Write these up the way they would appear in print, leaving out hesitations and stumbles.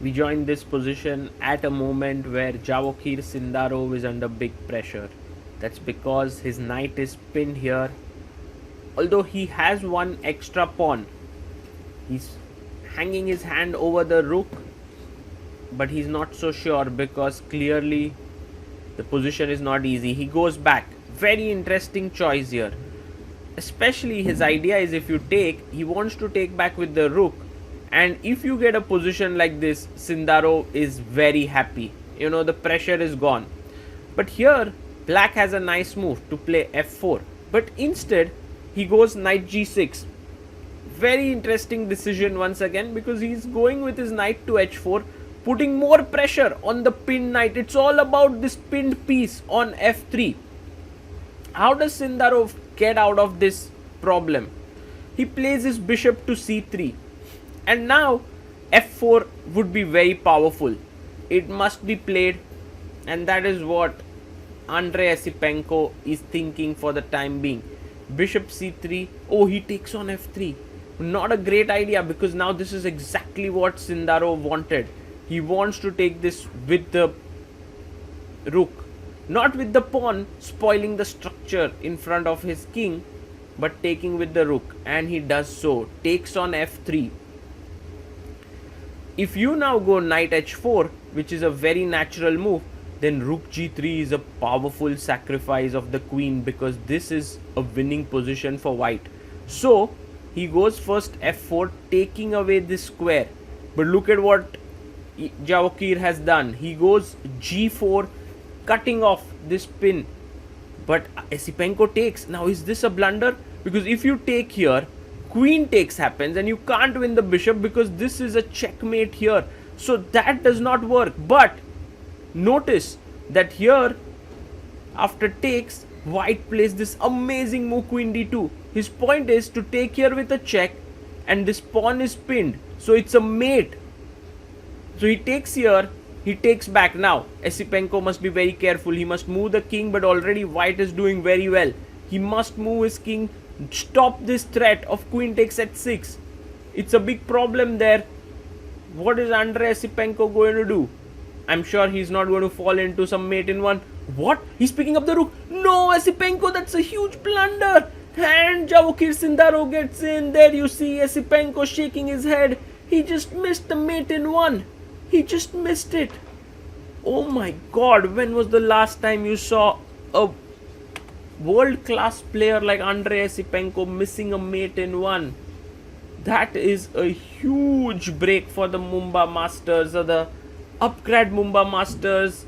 We join this position at a moment where Javokhir Sindarov is under big pressure. That's because his knight is pinned here. Although he has one extra pawn, he's hanging his hand over the rook, but he's not so sure because clearly the position is not easy. He goes back. Very interesting choice here. Especially his idea is if you take, he wants to take back with the rook. And if you get a position like this, Sindarov is very happy. You know, the pressure is gone. But here, black has a nice move to play f4. But instead, he goes knight g6. Very interesting decision once again because he's going with his knight to h4, putting more pressure on the pinned knight. It's all about this pinned piece on f3. How does Sindarov get out of this problem? He plays his bishop to c3. And now f4 would be very powerful. It must be played, and that is what Andrey Esipenko is thinking for the time being. Bishop c3. Oh, he takes on f3. Not a great idea because now this is exactly what Sindarov wanted. He wants to take this with the rook, not with the pawn, spoiling the structure in front of his king, but taking with the rook, and he does so. Takes on f3. If you now go knight h4, which is a very natural move, then rook g3 is a powerful sacrifice of the queen because this is a winning position for white. So he goes first f4, taking away this square. But look at what Javokhir has done. He goes g4, cutting off this pin. But Esipenko takes. Now is this a blunder? Because if you take here, queen takes happens and you can't win the bishop because this is a checkmate here. So that does not work. But notice that here, after takes, white plays this amazing move queen d2. His point is to take here with a check, and this pawn is pinned. So it's a mate. So he takes here, he takes back. Now Esipenko must be very careful. He must move the king, but already white is doing very well. He must move his king, stop this threat of queen takes h6. It's a big problem there. What is Andrey Esipenko going to do? I'm sure he's not going to fall into some mate in one. What? He's picking up the rook. No, Esipenko, that's a huge blunder. And Javokhir Sindarov gets in. There you see Esipenko shaking his head. He just missed the mate in one. He just missed it. Oh my god, when was the last time you saw a world-class player like Andrey Esipenko missing a mate in one? That is a huge break for the Mumbai Masters, or the upgrade Mumbai Masters.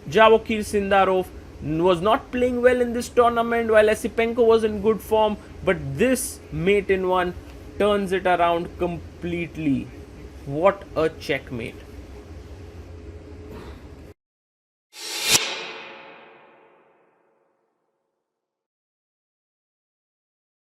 Javokhir Sindarov was not playing well in this tournament while Esipenko was in good form, but this mate in one turns it around completely. What a checkmate.